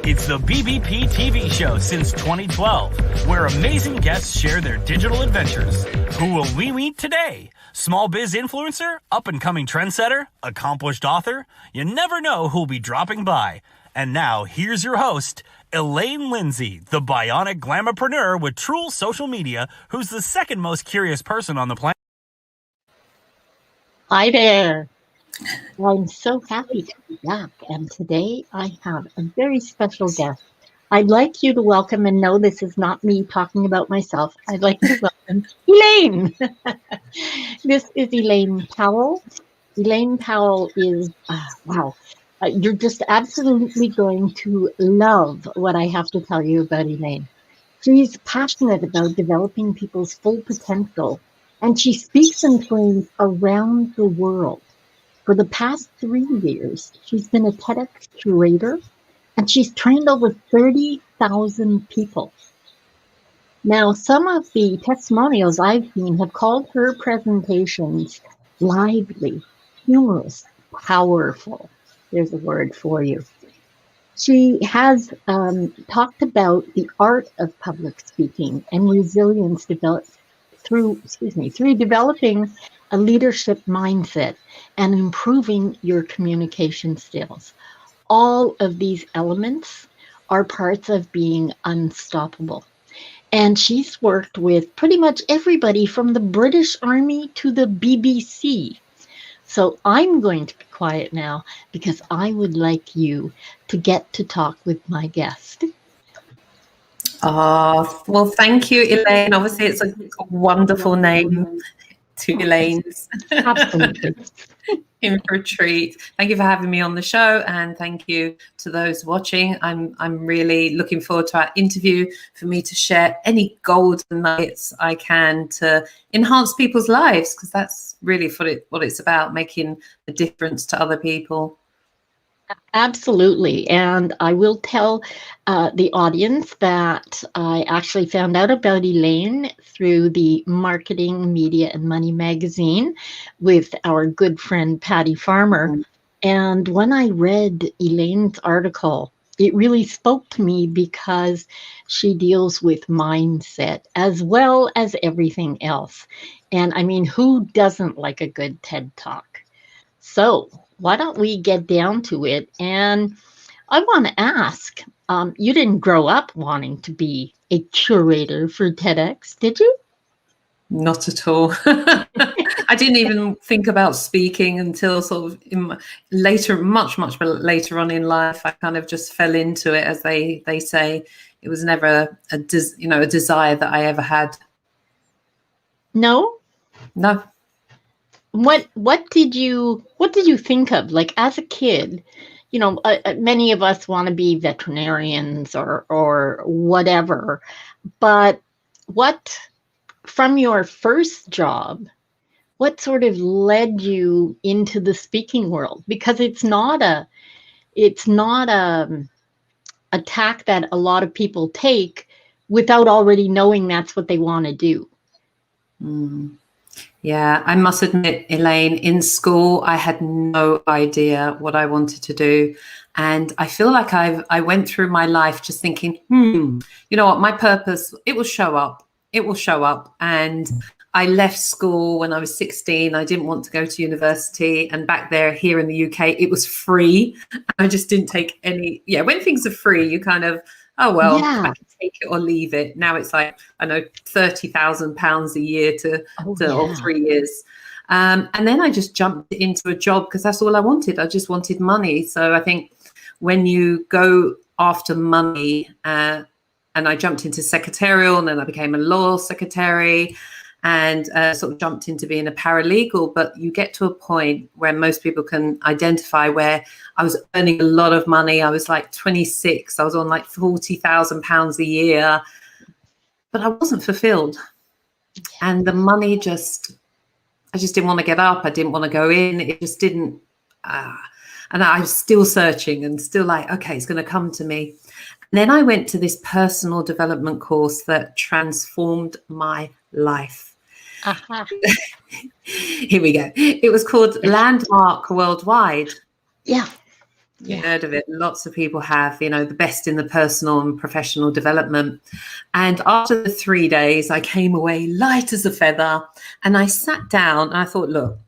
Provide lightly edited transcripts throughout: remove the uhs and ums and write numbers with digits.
It's the BBPTV Show since 2012, where amazing guests share their digital adventures. Who will we meet today? Small biz influencer, up-and-coming trendsetter, accomplished author? You never know who'll be dropping by. And now, here's your host, Elaine Lindsay, the bionic glamourpreneur with Truel Social Media, who's the second most curious person on the planet. Hi there. I'm so happy to be back, and today I have a very special guest. I'd like you to welcome, and no, this is not me talking about myself. I'd like you to welcome Elaine. This is Elaine Powell. Elaine Powell is, wow, you're just absolutely going to love what I have to tell you about Elaine. She's passionate about developing people's full potential, and she speaks and trains around the world. For the past 3 years, she's been a TEDx curator, and she's trained over 30,000 people. Now, some of the testimonials I've seen have called her presentations lively, humorous, powerful. There's a word for you. She has talked about the art of public speaking and resilience developed through developing a leadership mindset and improving your communication skills. All of these elements are parts of being unstoppable. And she's worked with pretty much everybody from the British Army to the BBC. So I'm going to be quiet now because I would like you to get to talk with my guest. Well, thank you, Elaine. Obviously, it's a wonderful name to Elaine's. Absolutely. In for a treat. Thank you for having me on the show, and thank you to those watching. I'm really looking forward to our interview for me to share any golden nuggets I can to enhance people's lives, because that's really what it's about, making a difference to other people. Absolutely. And I will tell the audience that I actually found out about Elaine through the Marketing, Media and Money magazine with our good friend Patty Farmer. And when I read Elaine's article, it really spoke to me because she deals with mindset as well as everything else. And I mean, who doesn't like a good TED Talk? So why don't we get down to it? And I want to ask, you didn't grow up wanting to be a curator for TEDx, did you? Not at all. I didn't even think about speaking until sort of much later on in life. I kind of just fell into it, as they say. It was never a desire that I ever had. No. What did you think of, like, as a kid? You know, many of us want to be veterinarians or whatever, but what, from your first job, what sort of led you into the speaking world? Because it's not a tack that a lot of people take without already knowing that's what they want to do. Yeah, I must admit, Elaine, in school, I had no idea what I wanted to do. And I feel like I went through my life just thinking, you know what, my purpose, it will show up. It will show up. And I left school when I was 16. I didn't want to go to university. And back there, here in the UK, it was free. I just didn't take any. Yeah, when things are free, you kind of, oh, well, I can take it or leave it. Now it's like, I know, £30,000 a year or 3 years. And then I just jumped into a job because that's all I wanted. I just wanted money. So I think when you go after money, and I jumped into secretarial, and then I became a law secretary, and sort of jumped into being a paralegal. But you get to a point where most people can identify where I was earning a lot of money. I was like 26. I was on like £40,000 a year, but I wasn't fulfilled. And the money I just didn't want to get up. I didn't want to go in. It just didn't. And I was still searching and still like, okay, it's going to come to me. And then I went to this personal development course that transformed my life. Here we go. It was called Landmark Worldwide. Yeah. You Yeah. heard of it. Lots of people have, the best in the personal and professional development. And after the 3 days, I came away light as a feather, and I sat down and I thought, look,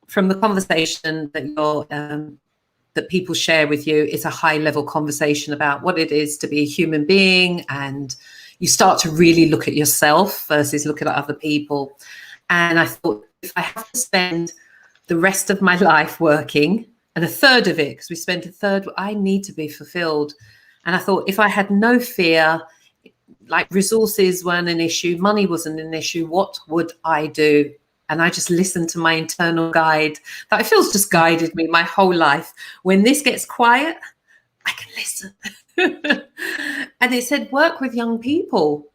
from the conversation that people share with you, it's a high level conversation about what it is to be a human being. And you start to really look at yourself versus looking at other people. And I thought, if I have to spend the rest of my life working, and a third of it, because we spent a third, I need to be fulfilled. And I thought, if I had no fear, like resources weren't an issue, money wasn't an issue, what would I do? And I just listened to my internal guide that I feels just guided me my whole life. When this gets quiet, I can listen. And it said, work with young people.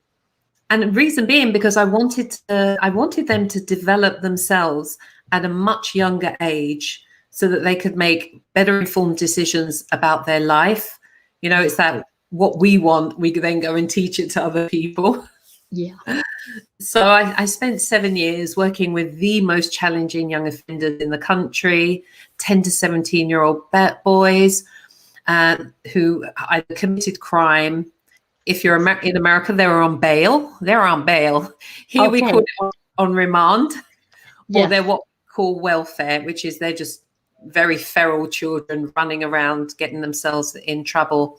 And the reason being, because I wanted them to develop themselves at a much younger age, so that they could make better informed decisions about their life. It's that what we want, we then go and teach it to other people. Yeah. So I spent 7 years working with the most challenging young offenders in the country, 10 to 17-year-old boys who either committed crime. If you're in America, they're on bail. Here we call it on remand, or they're what we call welfare, which is they're just very feral children running around getting themselves in trouble.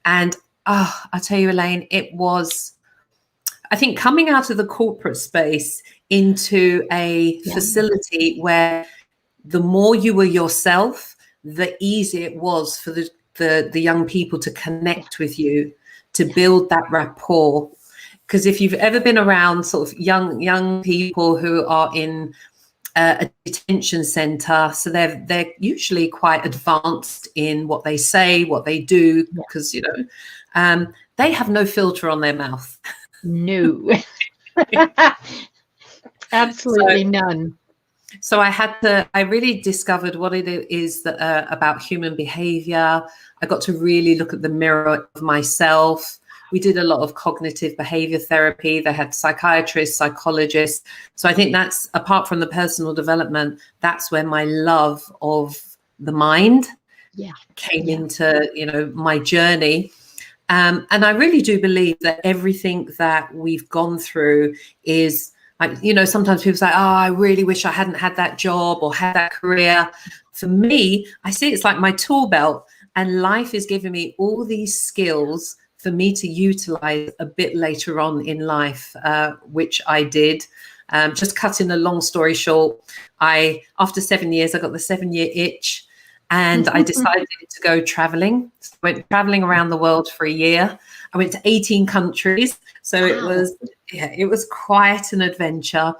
And I tell you, Elaine, it was, I think, coming out of the corporate space into a facility where the more you were yourself, the easier it was for the young people to connect with you, to build that rapport. Because if you've ever been around sort of young people who are in a detention center, so they're usually quite advanced in what they say, what they do, because they have no filter on their mouth. No. Absolutely none. So I really discovered what it is that about human behavior. I got to really look at the mirror of myself. We did a lot of cognitive behavior therapy. They had psychiatrists, psychologists. So I think that's, apart from the personal development, that's where my love of the mind came into, my journey. And I really do believe that everything that we've gone through is like, sometimes people say, I really wish I hadn't had that job or had that career. For me, I see it's like my tool belt, and life is giving me all these skills for me to utilize a bit later on in life, which I did. Just cutting a long story short, after 7 years, I got the 7-year itch, and I decided to go traveling. So I went traveling around the world for a year. I went to 18 countries. So it was quite an adventure,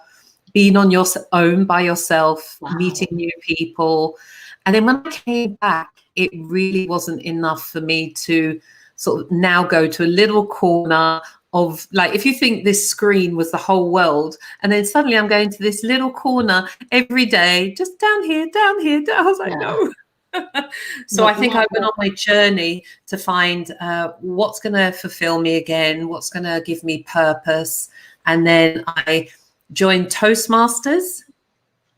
being on your own by yourself, meeting new people. And then when I came back, it really wasn't enough for me to sort of now go to a little corner of, like, if you think this screen was the whole world, and then suddenly I'm going to this little corner every day, just down here. I was like, no. So I think I went on my journey to find what's going to fulfill me again, what's going to give me purpose. And then I joined Toastmasters.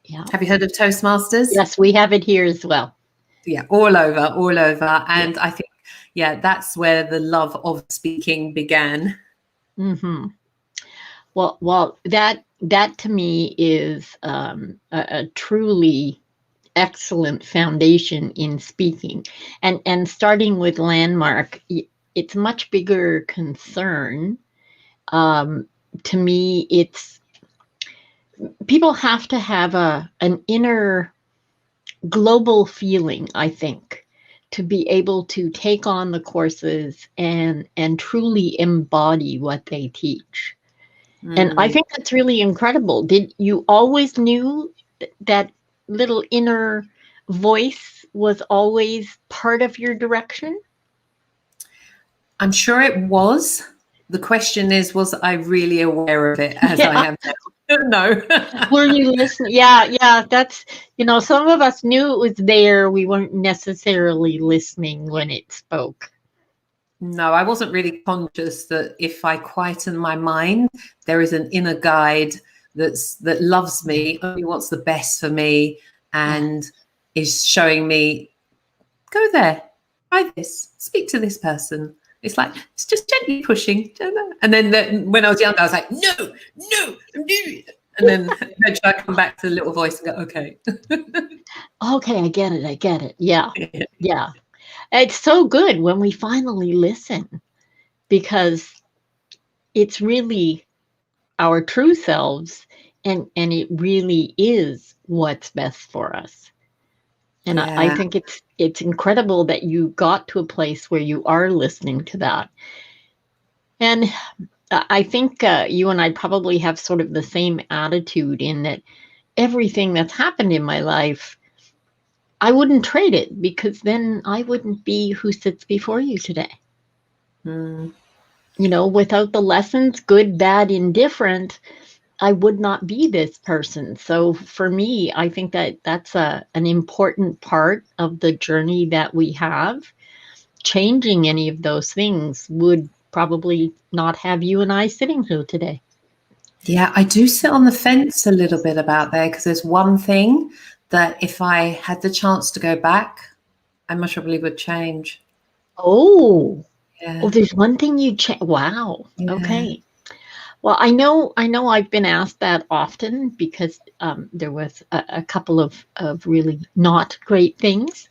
Yeah. Have you heard of Toastmasters? Yes, we have it here as well. Yeah, all over. And I think, that's where the love of speaking began. Mm-hmm. Well, that to me is a truly excellent foundation in speaking, and starting with Landmark, it's a much bigger concern. To me, it's people have to have an inner global feeling, I think, to be able to take on the courses and truly embody what they teach. And I think that's really incredible. Did you always knew that little inner voice was always part of your direction? I'm sure it was. The question is, was I really aware of it as I am now? No. Were you listening? Yeah. That's, some of us knew it was there. We weren't necessarily listening when it spoke. No, I wasn't really conscious that if I quieten my mind, there is an inner guide that loves me, only wants the best for me, and is showing me Go there, try this, speak to this person. It's like, it's just gently pushing. And then when I was younger, I was like, no, I'm doing it. And then eventually I come back to the little voice and go, okay. Okay, I get it. Yeah. It's so good when we finally listen, because it's really our true selves, and it really is what's best for us. And I think it's incredible that you got to a place where you are listening to that. And I think you and I probably have sort of the same attitude, in that everything that's happened in my life, I wouldn't trade it, because then I wouldn't be who sits before you today. Mm. You know, without the lessons, good, bad, indifferent, I would not be this person. So for me, I think that that's an important part of the journey that we have. Changing any of those things would probably not have you and I sitting here today. Yeah, I do sit on the fence a little bit about there, because there's one thing that if I had the chance to go back, I most probably would change. Oh, Yeah. there's one thing you change. Wow. Yeah. Okay. Well, I know I've been asked that often, because there was a couple of really not great things.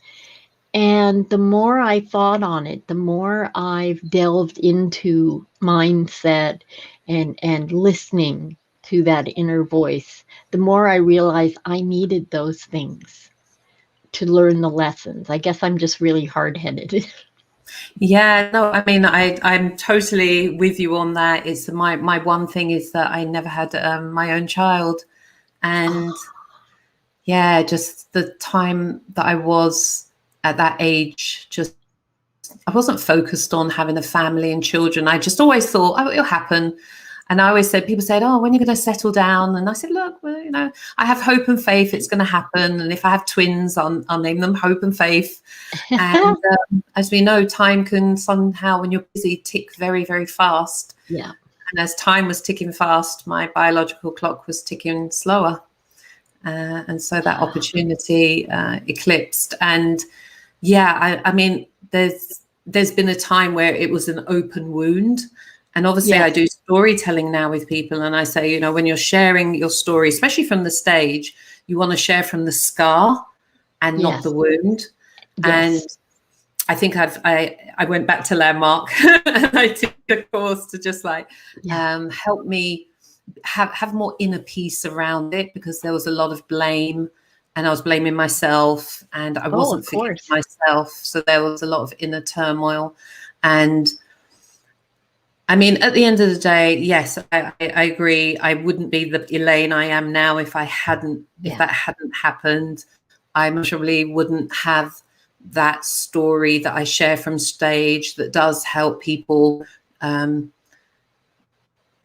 And the more I thought on it, the more I've delved into mindset and listening to that inner voice, the more I realized I needed those things to learn the lessons. I guess I'm just really hard-headed. Yeah, no, I mean, I'm totally with you on that. It's my one thing is that I never had my own child, and yeah, just the time that I was at that age, just I wasn't focused on having a family and children. I just always thought, oh, it'll happen. And I always said, people said, oh, when are you going to settle down? And I said, look, well, you know, I have hope and faith it's going to happen. And if I have twins, I'll name them Hope and Faith. And as we know, time can somehow, when you're busy, tick very, very fast. Yeah. And as time was ticking fast, my biological clock was ticking slower. And so that opportunity eclipsed. And yeah, I mean, there's been a time where it was an open wound. And obviously I do storytelling now with people. And I say, you know, when you're sharing your story, especially from the stage, you want to share from the scar and not the wound. Yes. And I think I went back to Landmark and I took a course to just like help me have more inner peace around it, because there was a lot of blame, and I was blaming myself, and I wasn't forgiving myself. So there was a lot of inner turmoil. And I mean, at the end of the day, yes, I agree. I wouldn't be the Elaine I am now if that hadn't happened. I probably wouldn't have that story that I share from stage that does help people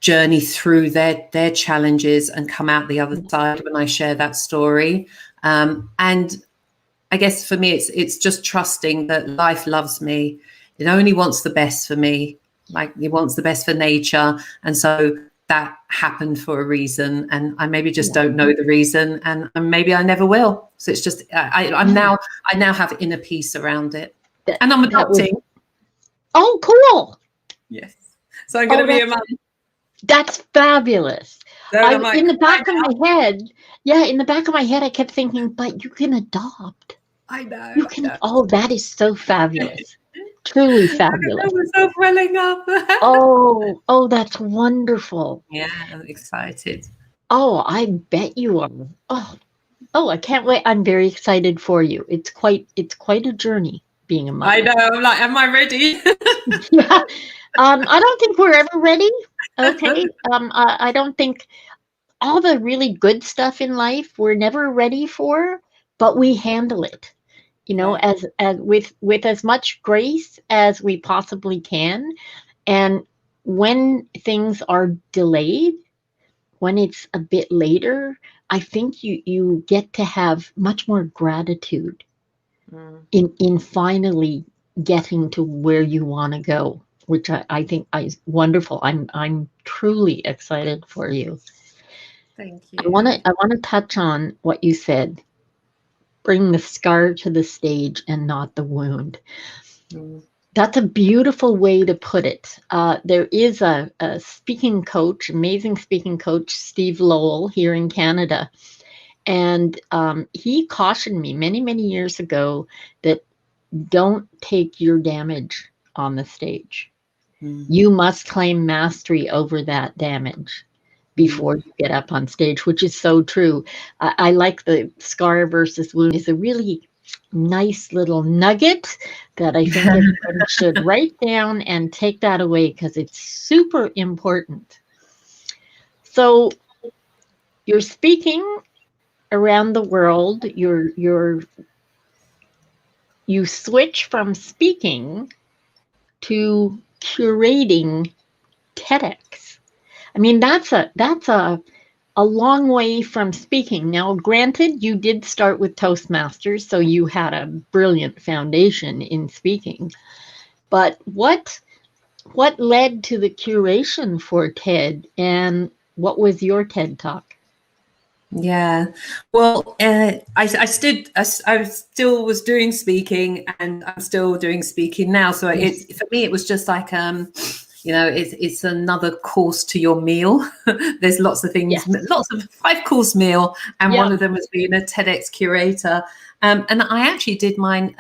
journey through their challenges and come out the other side when I share that story. And I guess for me, it's just trusting that life loves me. It only wants the best for me. Like it wants the best for nature. And so that happened for a reason. And I maybe just don't know the reason. And maybe I never will. So it's just, I now have inner peace around it. And I'm adopting. Oh, cool. Yes. So I'm going to be a mum. That's fabulous. So in the back of my head, I kept thinking, but you can adopt. I know. You can. Oh, that is so fabulous. Truly fabulous. I was so welling up. Oh, that's wonderful. Yeah, I'm excited. Oh, I bet you are. Oh, I can't wait. I'm very excited for you. It's quite a journey being a mother. I know. I'm like, am I ready? Yeah. I don't think we're ever ready. Okay. I don't think all the really good stuff in life we're never ready for, but we handle it. You know, as with as much grace as we possibly can. And when things are delayed, when it's a bit later, I think you get to have much more gratitude in finally getting to where you want to go, which I think is wonderful. I'm truly excited for you. Thank you. I want to touch on what you said. bring the scar to the stage and not the wound. Mm. That's a beautiful way to put it. There is a speaking coach, amazing speaking coach, Steve Lowell, here in Canada. And he cautioned me many, many years ago that don't take your damage on the stage. You must claim mastery over that damage before you get up on stage, which is so true. I like the scar versus wound is a really nice little nugget that I think everybody should write down and take that away because it's super important. So you're speaking around the world. You switch from speaking to curating TEDx. I mean, that's a long way from speaking. Now, granted, you did start with Toastmasters, so you had a brilliant foundation in speaking. But what led to the curation for TED, and what was your TED Talk? Yeah, well, I still was doing speaking, and I'm still doing speaking now. So Yes. for me, it was just like, it's another course to your meal. There's lots of things, Yes. lots of 5-course meal, and Yeah. one of them was being a TEDx curator. And I actually did my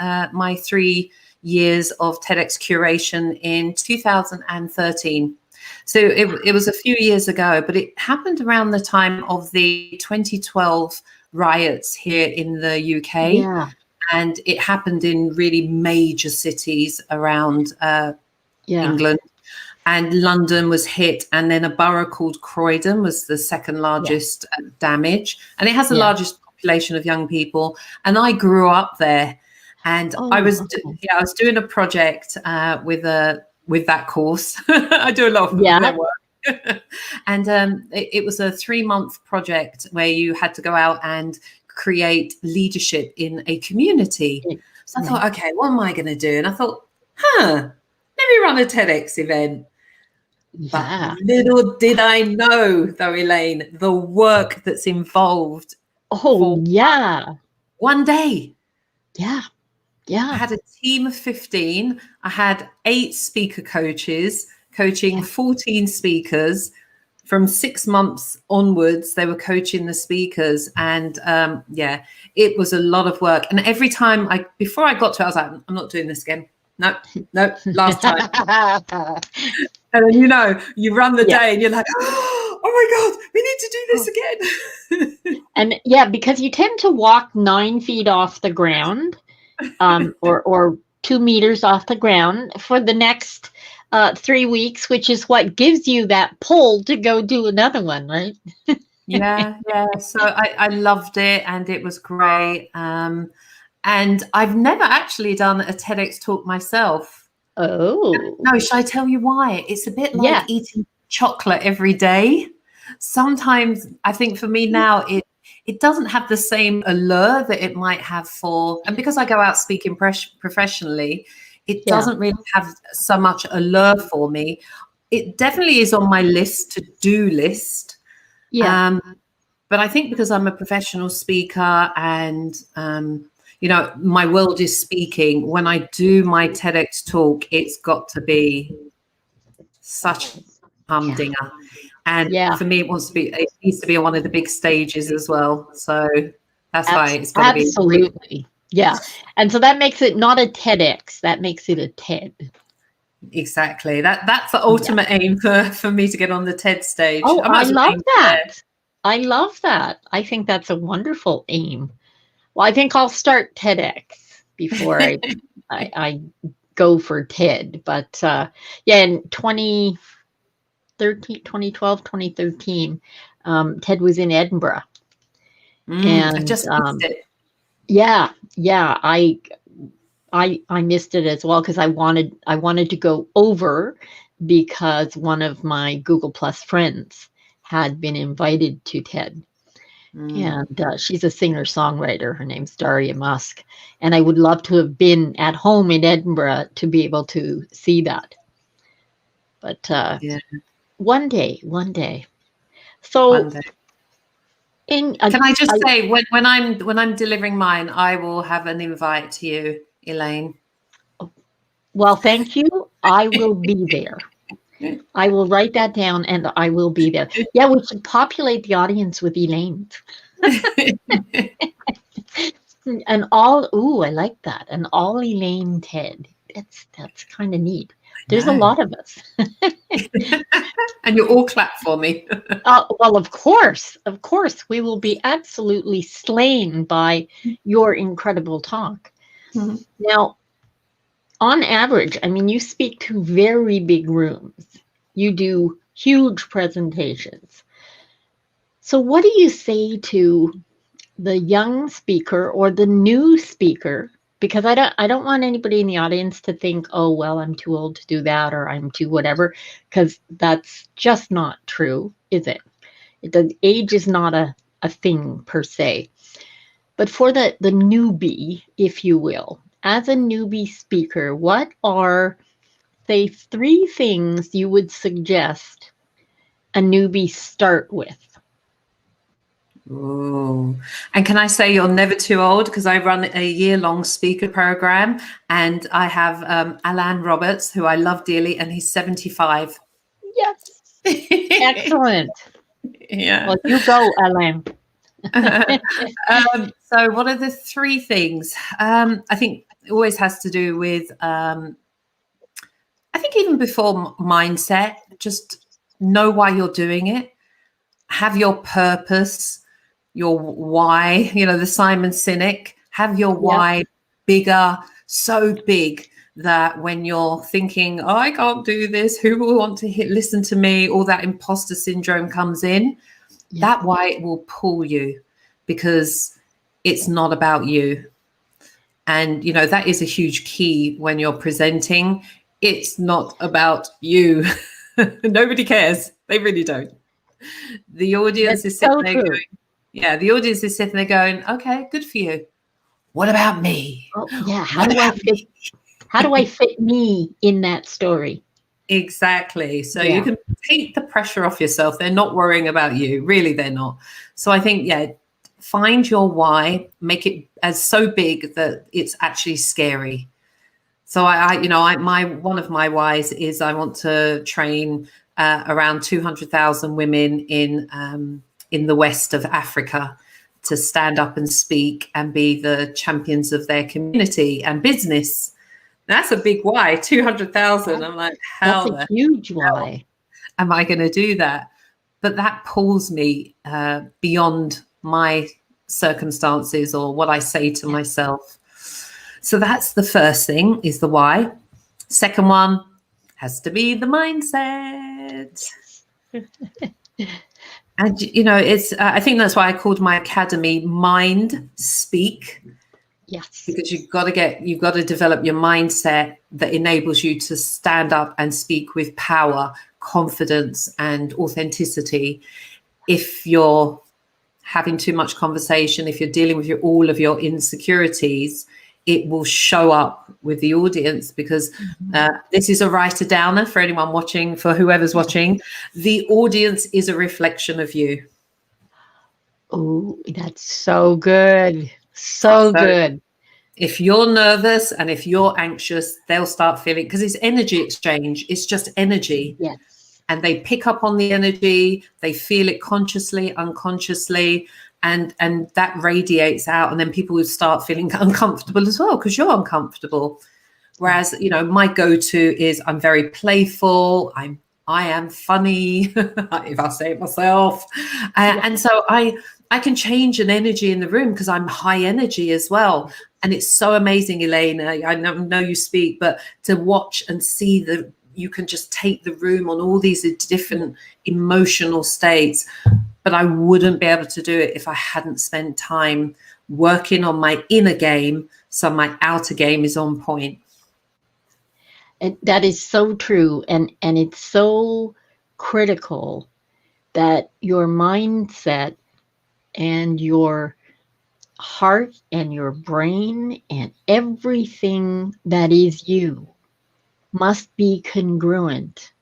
3 years of TEDx curation in 2013. So it was a few years ago, but it happened around the time of the 2012 riots here in the UK. Yeah. And it happened in really major cities around England. And London was hit. And then a borough called Croydon was the second largest damage. And it has the largest population of young people. And I grew up there. And I was doing a project with that course. I do a lot of their work. And it was a 3-month project where you had to go out and create leadership in a community. So I thought, okay, what am I going to do? And I thought, let me run a TEDx event. Yeah. But little did I know, though, Elaine, the work that's involved. Oh, yeah. One day. Yeah. Yeah. I had a team of 15. I had 8 speaker coaches coaching 14 speakers. From 6 months onwards, they were coaching the speakers. And it was a lot of work. And every time before I got to it, I was like, I'm not doing this again. No, last time. And then, you run the day and you're like, oh my God, we need to do this again. And because you tend to walk 9 feet off the ground. Or 2 meters off the ground for the next 3 weeks, which is what gives you that pull to go do another one, right? Yeah. So I loved it, and it was great. And I've never actually done a TEDx talk myself. Oh. No, should I tell you why? It's a bit like eating chocolate every day. Sometimes I think for me now, it doesn't have the same allure that it might have and because I go out speaking professionally, it doesn't really have so much allure for me. It definitely is on my to-do list. Yeah. But I think because I'm a professional speaker and, my world is speaking, when I do my TEDx talk, it's got to be such a humdinger. And for me, it needs to be on one of the big stages as well. So that's why it's got to be. Absolutely. Yeah. And so that makes it not a TEDx. That makes it a TED. Exactly. That's the ultimate aim for me to get on the TED stage. Oh, I love that. I love that. I think that's a wonderful aim. Well, I think I'll start TEDx before I go for TED. But in 2012, 2013, TED was in Edinburgh. And I just missed it. Yeah, I missed it as well because I wanted to go over because one of my Google Plus friends had been invited to TED. And she's a singer-songwriter. Her name's Daria Musk. And I would love to have been at home in Edinburgh to be able to see that. But one day. So one day. And Can I just say, when I'm delivering mine, I will have an invite to you, Elaine. well, thank you. I will be there. I will write that down, and I will be there. Yeah, we should populate the audience with Elaine. And all, ooh, I like that. An all Elaine TED. That's kind of neat. There's a lot of us. And you all clap for me. Well, of course, we will be absolutely slain by your incredible talk. Mm-hmm. Now, on average, I mean, you speak to very big rooms. You do huge presentations. So what do you say to the young speaker or the new speaker? Because I don't want anybody in the audience to think, oh, well, I'm too old to do that, or I'm too whatever, because that's just not true, is it? The age is not a thing per se. But for the newbie, if you will, as a newbie speaker, what are, say, 3 things you would suggest a newbie start with? Ooh. And can I say you're never too old, because I run a year-long speaker program, and I have Alan Roberts, who I love dearly, and he's 75. Yes. Excellent. Yeah. Well, you go, Elaine. So what are the 3 things? I think it always has to do with, I think even before mindset, just know why you're doing it. Have your purpose, your why, the Simon Sinek, have your why bigger, so big that when you're thinking, oh, I can't do this, who will want to listen to me, all that imposter syndrome comes in. That why will pull you, because it's not about you. And, that is a huge key when you're presenting. It's not about you. Nobody cares. They really don't. The audience is sitting there going, the audience is sitting there going, okay, good for you. What about me? Oh, yeah. How do I fit me in that story? Exactly. So you can take the pressure off yourself. They're not worrying about you. Really, they're not. So I think, find your why, make it as so big that it's actually scary. So one of my whys is I want to train around 200,000 women in the west of Africa to stand up and speak and be the champions of their community and business. That's a big why, 200,000. I'm like, how that's a huge why am I going to do that? But that pulls me beyond my circumstances or what I say to myself. So that's the first thing, is the why. Second one has to be the mindset. And, it's, I think that's why I called my academy Mind Speak. Yes. Because you've got to develop your mindset that enables you to stand up and speak with power, confidence, and authenticity. If you're having too much conversation, if you're dealing with all of your insecurities, it will show up with the audience, because this is a writer downer for anyone watching, for whoever's watching. The audience is a reflection of you. Oh, that's so good. So good. If you're nervous and if you're anxious, they'll start feeling, because it's energy exchange. It's just energy. Yes. And they pick up on the energy. They feel it consciously, unconsciously, and that radiates out. And then people will start feeling uncomfortable as well, because you're uncomfortable. Whereas, my go-to is I'm very playful. I am funny, if I say it myself. And so I can change an energy in the room because I'm high energy as well. And it's so amazing, Elaine. I know you speak, but to watch and see you can just take the room on all these different emotional states. But I wouldn't be able to do it if I hadn't spent time working on my inner game, so my outer game is on point. And that is so true. And it's so critical that your mindset and your heart and your brain and everything that is you must be congruent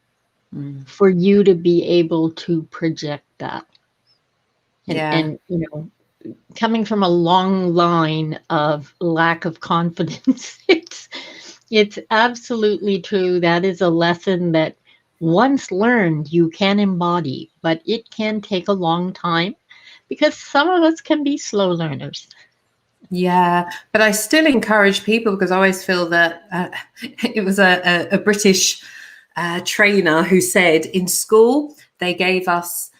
for you to be able to project that. Yeah. And coming from a long line of lack of confidence, it's absolutely true. That is a lesson that once learned you can embody, but it can take a long time because some of us can be slow learners. Yeah, but I still encourage people, because I always feel that it was a British trainer who said in school they gave us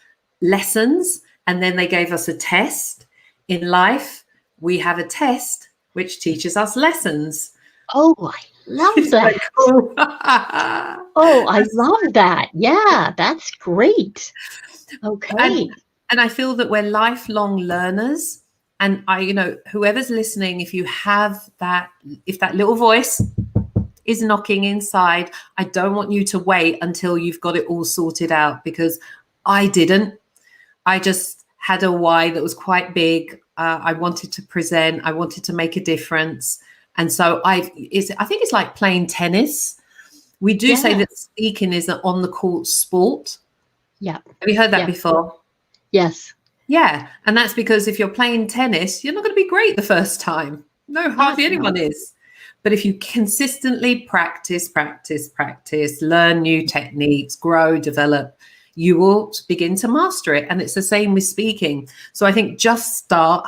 lessons and then they gave us a test. In life, we have a test which teaches us lessons. Oh, I love Isn't that. that cool? Oh, I love that. Yeah, that's great. Okay. And I feel that we're lifelong learners. And whoever's listening, if that little voice is knocking inside, I don't want you to wait until you've got it all sorted out, because I didn't. I just had a why that was quite big. I wanted to present. I wanted to make a difference. And so I think it's like playing tennis. We do say that speaking is an on the court sport. Yeah. Have you heard that before? Yes. Yeah. And that's because if you're playing tennis, you're not going to be great the first time. No, hardly anyone is. But if you consistently practice, learn new techniques, grow, develop, you will begin to master it. And it's the same with speaking. So I think just start.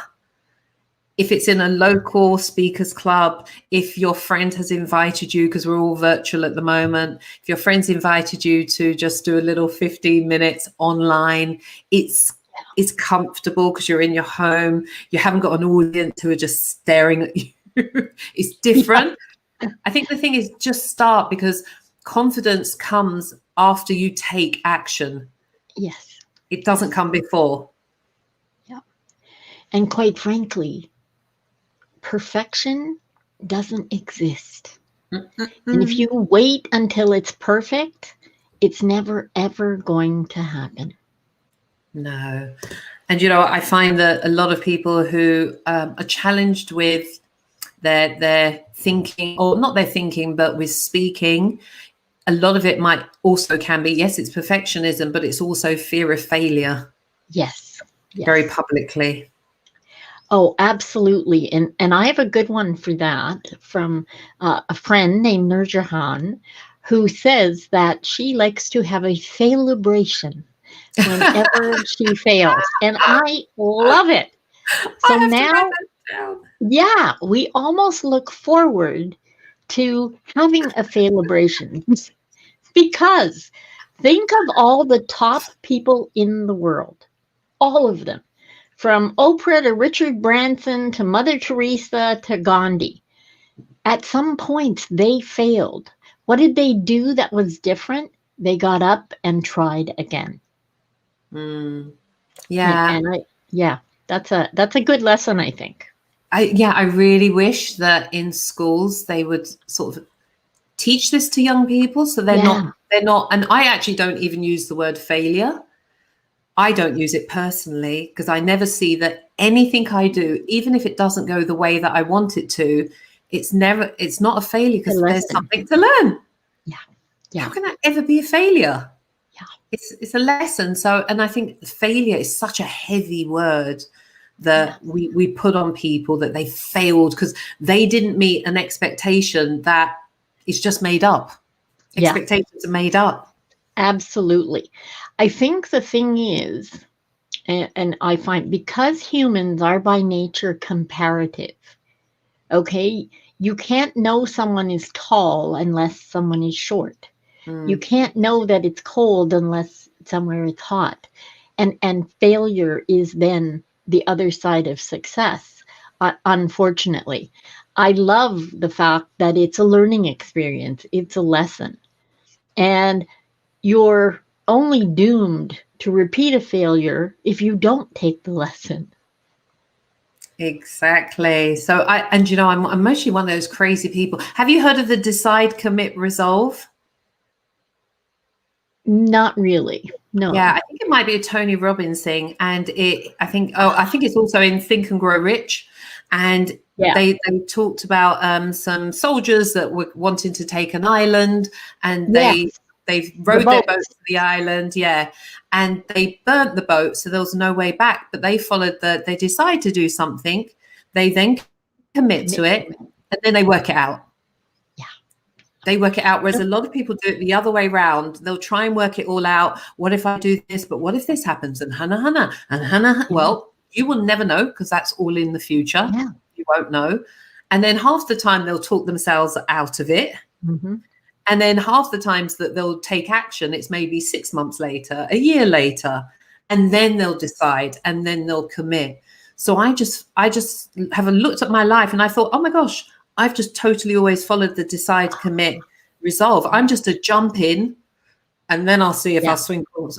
If it's in a local speakers club, if your friend has invited you, because we're all virtual at the moment, if your friend's invited you to just do a little 15 minutes online, it's comfortable because you're in your home. You haven't got an audience who are just staring at you. It's different. Yeah. I think the thing is just start, because confidence comes after you take action. Yes. It doesn't come before. Yeah. And quite frankly, perfection doesn't exist. And if you wait until it's perfect, it's never, ever going to happen. No. And, I find that a lot of people who are challenged with their thinking, or not their thinking, but with speaking, a lot of it can be, yes, it's perfectionism, but it's also fear of failure. Yes. Very publicly. Oh, absolutely. And I have a good one for that from a friend named Nurjahan, who says that she likes to have a failibration whenever she fails. And I love it. So now, yeah, we almost look forward to having a failibration, because think of all the top people in the world, all of them. From Oprah to Richard Branson to Mother Teresa to Gandhi. At some points, they failed. What did they do that was different? They got up and tried again. Yeah. That's a good lesson, I think. I really wish that in schools they would sort of teach this to young people, so they're not, and I actually don't even use the word failure. I don't use it personally, because I never see that anything I do, even if it doesn't go the way that I want it to, it's not a failure, because there's something to learn. Yeah. How can that ever be a failure? Yeah. It's a lesson. So, and I think failure is such a heavy word that we put on people, that they failed because they didn't meet an expectation that is just made up. Expectations are made up. Absolutely. I think the thing is, and I find, because humans are by nature comparative, okay, you can't know someone is tall unless someone is short. You can't know that it's cold unless somewhere it's hot. And failure is then the other side of success, unfortunately. I love the fact that it's a learning experience. It's a lesson. And you're only doomed to repeat a failure if you don't take the lesson. Exactly. So I'm mostly one of those crazy people. Have you heard of the decide, commit, resolve? Not really. No. Yeah, I think it might be a Tony Robbins thing, and I think it's also in Think and Grow Rich. And they talked about some soldiers that were wanting to take an island, and they they've rowed their boats. boats to the island, and they burnt the boat, so there was no way back. But they they decide to do something, they then commit to it, and then they work it out. They work it out, whereas a lot of people do it the other way around. They'll try and work it all out. What if I do this? But what if this happens? And Hannah. Well, you will never know, because that's all in the future. Yeah. You won't know. And then half the time they'll talk themselves out of it. Mm-hmm. And then half the times that they'll take action, it's maybe 6 months later, a year later, and then they'll decide, and then they'll commit. So I just have looked at my life, and I thought, oh my gosh, I've just totally always followed the decide, commit, resolve. I'm just a jump in, and then I'll see if I'll sink or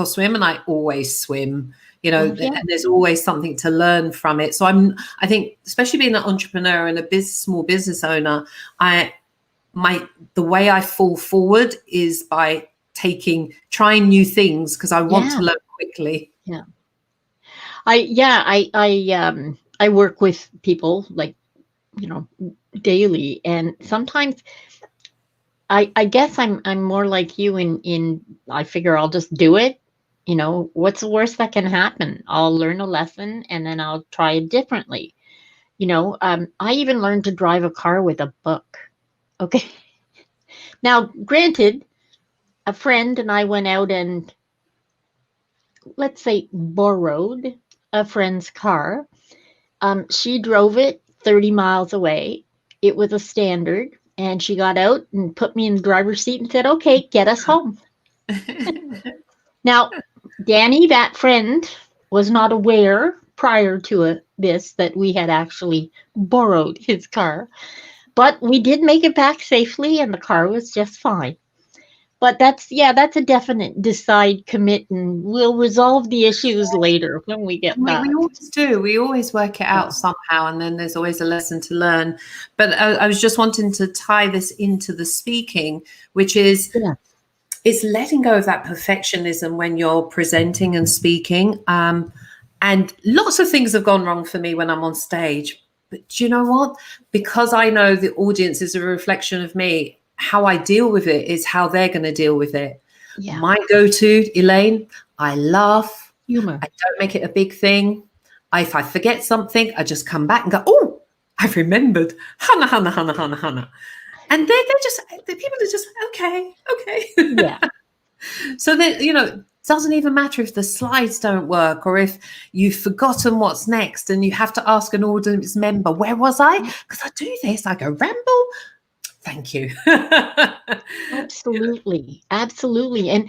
swim. And I always swim, and there's always something to learn from it. So I think, especially being an entrepreneur and a small business owner, the way I fall forward is by trying new things, because I want to learn quickly. Yeah. I work with people, like, daily, and sometimes I guess I'm more like you in I figure I'll just do it. What's the worst that can happen? I'll learn a lesson, and then I'll try it differently. I even learned to drive a car with a book. Okay. Now, granted, a friend and I went out and, let's say, borrowed a friend's car. She drove it 30 miles away. It was a standard, and she got out and put me in the driver's seat and said, okay, get us home. Now, Danny, that friend, was not aware prior to this that we had actually borrowed his car, but we did make it back safely, and the car was just fine. But that's a definite decide, commit, and we'll resolve the issues later when we get back. We always do. We always work it out somehow, and then there's always a lesson to learn. But I was just wanting to tie this into the speaking, which is it's letting go of that perfectionism when you're presenting and speaking. And lots of things have gone wrong for me when I'm on stage. But do you know what? Because I know the audience is a reflection of me, how I deal with it is how they're going to deal with it. Yeah. My go-to, Elaine, I laugh. Humor. I don't make it a big thing. If I forget something, I just come back and go, oh, I've remembered. Hannah. And the people are just, okay. Yeah. So that, it doesn't even matter if the slides don't work or if you've forgotten what's next and you have to ask an audience member, where was I? Because I do this, I go ramble. Thank you. Absolutely. And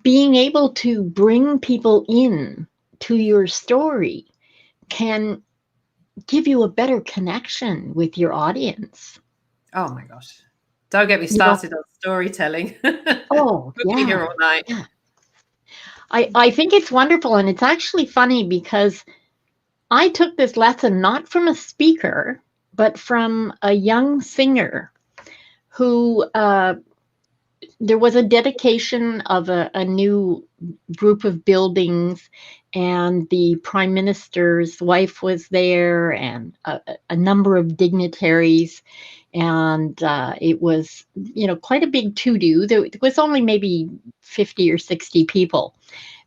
being able to bring people in to your story can give you a better connection with your audience. Oh my gosh. Don't get me started on storytelling. Oh, we'll be here all night. Yeah. I think it's wonderful. And it's actually funny because I took this lesson not from a speaker, but from a young singer who there was a dedication of a new group of buildings, and the Prime Minister's wife was there, and a number of dignitaries, and it was, quite a big to-do. There was only maybe 50 or 60 people,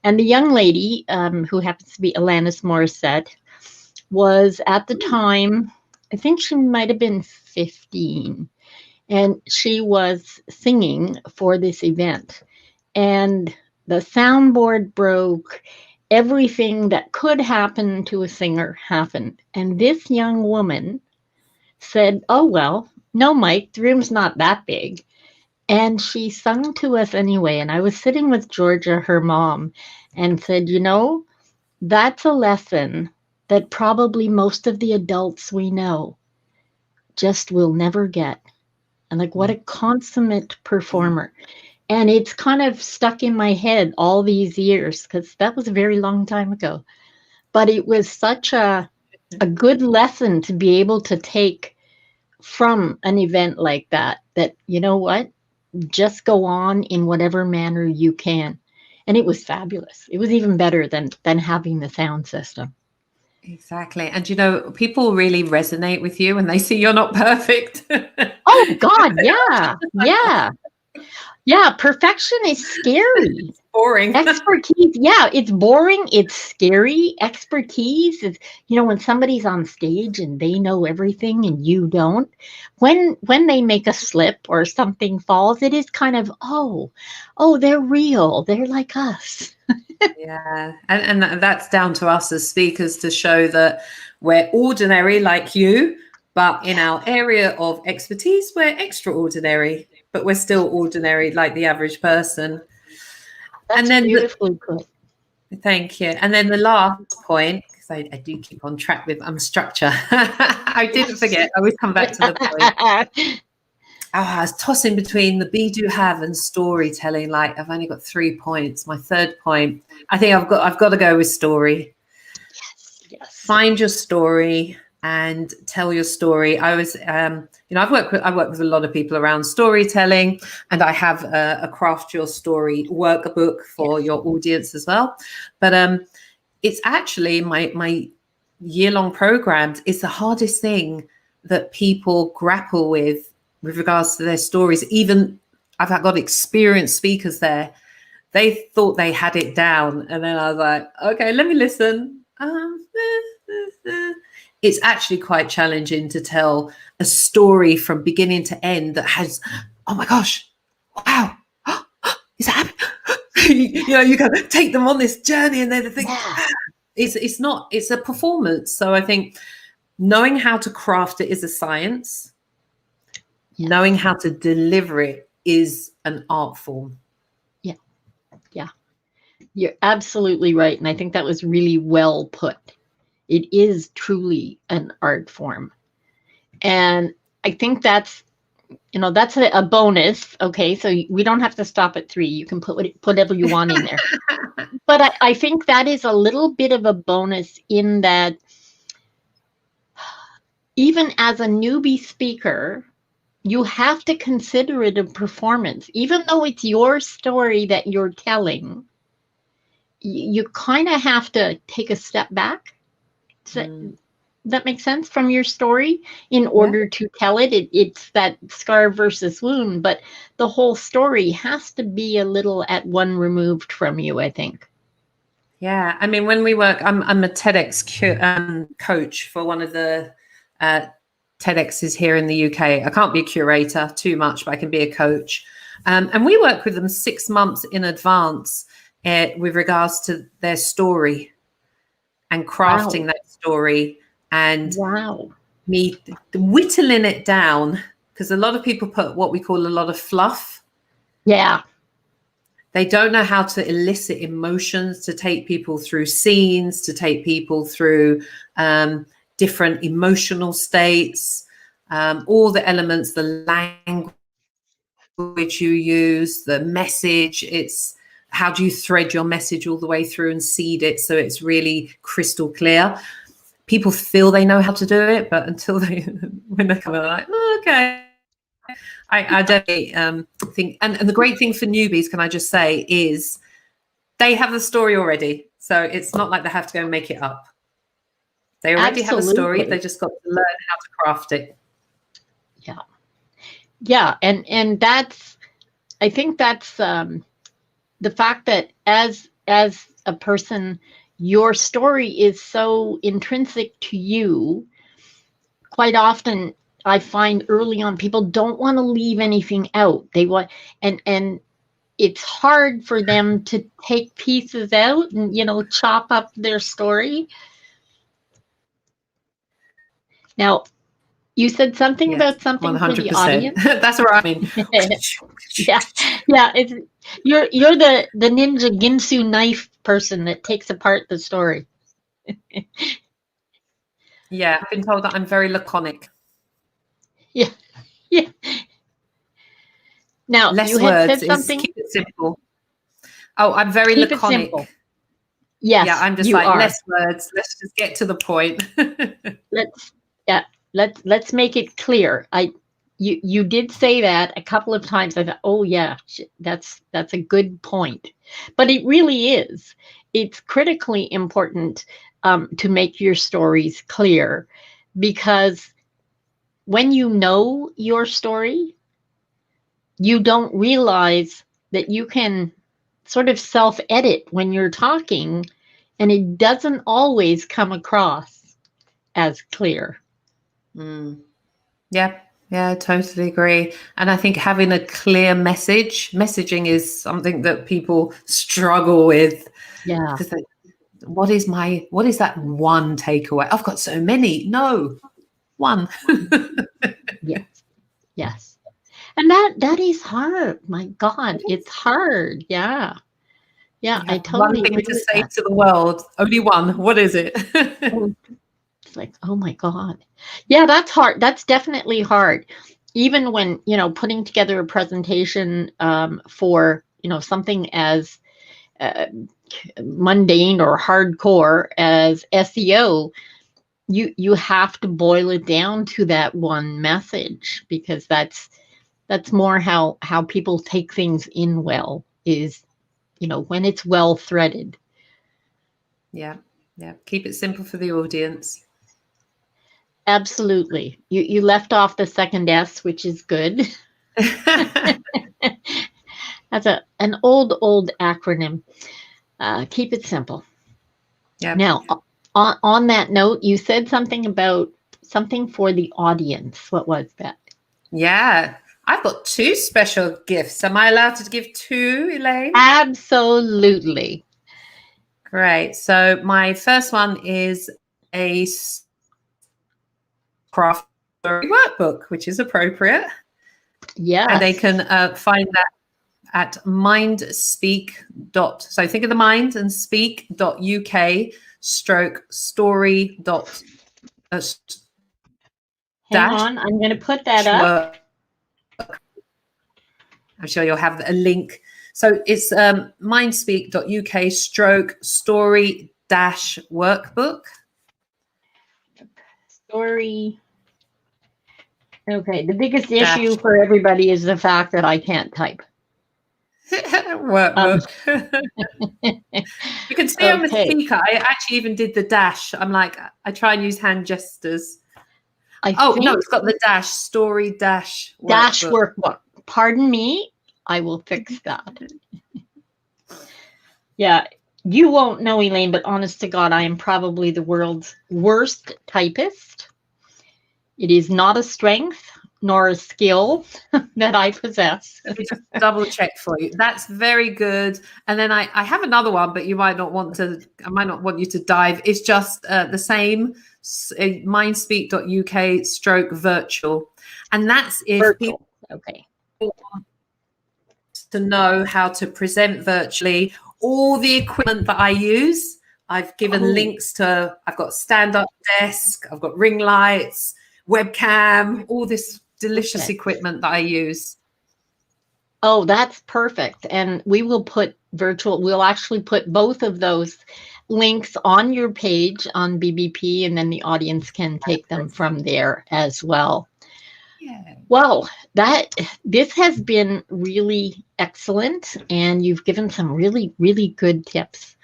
and the young lady, who happens to be Alanis Morissette, was at the time, I think she might have been 15. And she was singing for this event, and the soundboard broke. Everything that could happen to a singer happened. And this young woman said, oh, well, no, Mike, the room's not that big. And she sung to us anyway. And I was sitting with Georgia, her mom, and said, that's a lesson that probably most of the adults we know just will never get. And like, what a consummate performer. And it's kind of stuck in my head all these years, because that was a very long time ago. But it was such a good lesson to be able to take from an event like that, just go on in whatever manner you can. And it was fabulous. It was even better than having the sound system. Exactly. And, people really resonate with you when they see you're not perfect. Oh, God. Yeah. Yeah. Yeah, perfection is scary. Boring. Expertise, yeah, it's boring, it's scary. Expertise is, when somebody's on stage and they know everything and you don't. When they make a slip or something falls, it is kind of, oh, they're real. They're like us. Yeah, and that's down to us as speakers to show that we're ordinary like you, but in our area of expertise, we're extraordinary, but we're still ordinary like the average person. That's And then beautifully put. thank you. And then the last point, because I do keep on track with structure. I didn't forget. I always come back to the point. I was tossing between the be do have and storytelling. Like, I've only got 3 points. My third point, I think I've got to go with story. Yes. Find your story and tell your story. I was, I work with a lot of people around storytelling, and I have a craft your story workbook for your audience as well. But it's actually my year-long programs. It's the hardest thing that people grapple with regards to their stories. Even I've got experienced speakers there. They thought they had it down. And then I was like, okay, let me listen. It's actually quite challenging to tell a story from beginning to end that has, oh my gosh, wow, is that happening? You can take them on this journey and then they think, it's a performance. So I think knowing how to craft it is a science. Knowing how to deliver it is an art form. Yeah. You're absolutely right. And I think that was really well put. It is truly an art form. And I think that's a bonus. Okay. So we don't have to stop at 3. You can put whatever you want in there. But I think that is a little bit of a bonus in that even as a newbie speaker, you have to consider it a performance. Even though it's your story that you're telling, you kind of have to take a step back. Does that make sense from your story in order to tell it? It's that scar versus wound, but the whole story has to be a little at one removed from you, I think. Yeah. I mean, when we work, I'm a TEDx coach for one of the TEDx's here in the UK. I can't be a curator too much, but I can be a coach. And we work with them 6 months in advance with regards to their story and crafting that story and me whittling it down, because a lot of people put what we call a lot of fluff. Yeah. They don't know how to elicit emotions, to take people through scenes, to take people through different emotional states, all the elements, the language you use, the message. It's how do you thread your message all the way through and seed it so it's really crystal clear. People feel they know how to do it, but until when they come out, like, okay. I definitely think, and the great thing for newbies, can I just say, is they have the story already. So it's not like they have to go and make it up. They already have a story. They just got to learn how to craft it. Yeah. Yeah. And that's, I think that's the fact that as a person, your story is so intrinsic to you. Quite often, I find early on people don't want to leave anything out. They want, and it's hard for them to take pieces out and, chop up their story. Now, you said something about something 100%. For the audience. That's what I mean. Yeah. You're the ninja Ginsu knife person that takes apart the story. Yeah, I've been told that I'm very laconic. Yeah. Now, less you words had said something. Keep it simple. Oh, I'm very laconic. Yes, yeah, I'm just like are. Less words. Let's just get to the point. Let's make it clear. You did say that a couple of times. I thought, oh yeah, that's a good point. But it really is. It's critically important to make your stories clear, because when you know your story, you don't realize that you can sort of self-edit when you're talking, and it doesn't always come across as clear. Yeah, I totally agree. And I think having a clear messaging is something that people struggle with. Yeah. Because what is that one takeaway? I've got so many. No, one. Yes. And that is hard. My God, it's hard. Yeah. I totally one thing agree to with say that. to the world. Only one. What is it? It's like, oh my God. Yeah, that's hard. That's definitely hard. Even when, putting together a presentation for, something as mundane or hardcore as SEO, you have to boil it down to that one message, because that's more how people take things in well, is, when it's well threaded. Yeah. Keep it simple for the audience. Absolutely. You left off the second S, which is good. That's an old acronym. Keep it simple. Yeah. Now, on that note, you said something about something for the audience. What was that? Yeah. I've got 2 special gifts. Am I allowed to give 2, Elaine? Absolutely. Great. So my first one is a craft story workbook, which is appropriate. Yes. And they can find that at mindspeak. So think of the mind and speak.uk/story. Hang on, I'm going to put that up. I'm sure you'll have a link. So it's mindspeak.uk/story-workbook. Story. Okay, the biggest issue for everybody is the fact that I can't type. Workbook. You can see on the speaker, I actually even did the dash. I'm like, I try and use hand gestures. No, it's got the dash, story dash workbook. Dash workbook. Pardon me, I will fix that. Yeah, you won't know, Elaine, but honest to God, I am probably the world's worst typist. It is not a strength nor a skill that I possess. Let me just double check for you. That's very good. And then I have another one, but I might not want you to dive. It's just the same, mindspeak.uk/virtual. And that's if virtual. People want to know how to present virtually. All the equipment that I use, I've given links to. I've got stand-up desk, I've got ring lights, webcam, all this delicious equipment that I use. Oh, that's perfect. And we'll actually put both of those links on your page on BBP, and then the audience can take them from there as well. Yeah. Well, this has been really excellent, and you've given some really, really good tips.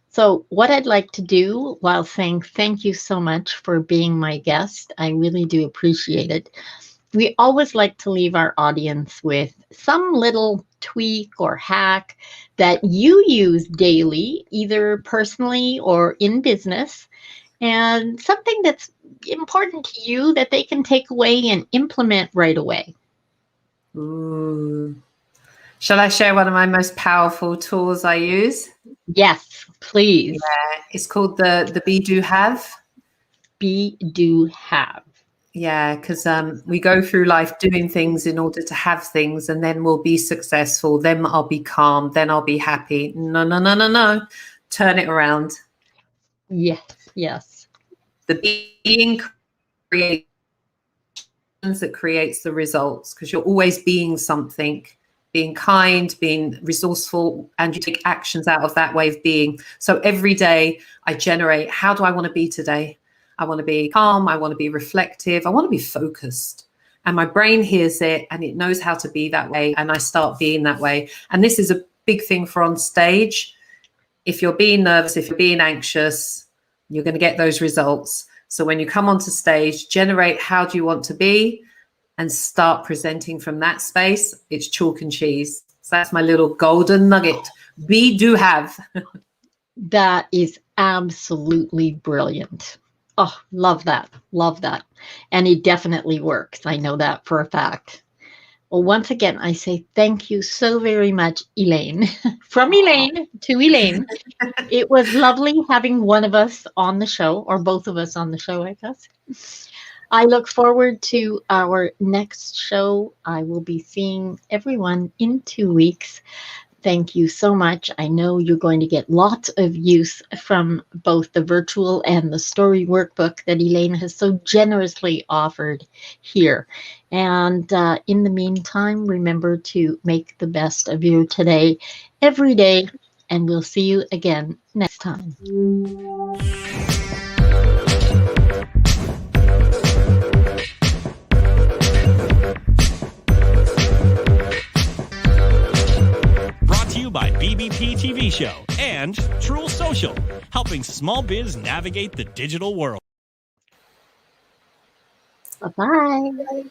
So what I'd like to do, while saying thank you so much for being my guest, I really do appreciate it. We always like to leave our audience with some little tweak or hack that you use daily, either personally or in business, and something that's important to you that they can take away and implement right away. Ooh. Shall I share one of my most powerful tools I use? Yes, please. Yeah, it's called the Be Do Have. Be Do Have. Yeah, because we go through life doing things in order to have things, and then we'll be successful. Then I'll be calm. Then I'll be happy. No. Turn it around. Yes. The being creates that creates the results, because you're always being something, being kind, being resourceful, and you take actions out of that way of being. So every day I generate, how do I want to be today? I want to be calm. I want to be reflective. I want to be focused. And my brain hears it and it knows how to be that way. And I start being that way. And this is a big thing for on stage. If you're being nervous, if you're being anxious, you're going to get those results. So when you come onto stage, generate, how do you want to be? and start presenting from that space, it's chalk and cheese. So that's my little golden nugget. Do have. That is absolutely brilliant. Oh, love that. Love that. And it definitely works. I know that for a fact. Well, once again, I say thank you so very much, Elaine. From Elaine to Elaine. It was lovely having one of us on the show, or both of us on the show, I guess. I look forward to our next show. I will be seeing everyone in 2 weeks. Thank you so much. I know you're going to get lots of use from both the virtual and the story workbook that Elaine has so generously offered here. And in the meantime, remember to make the best of your today every day, and we'll see you again next time. By BBPTVShow and Truel Social, helping small biz navigate the digital world. Bye-bye. Bye.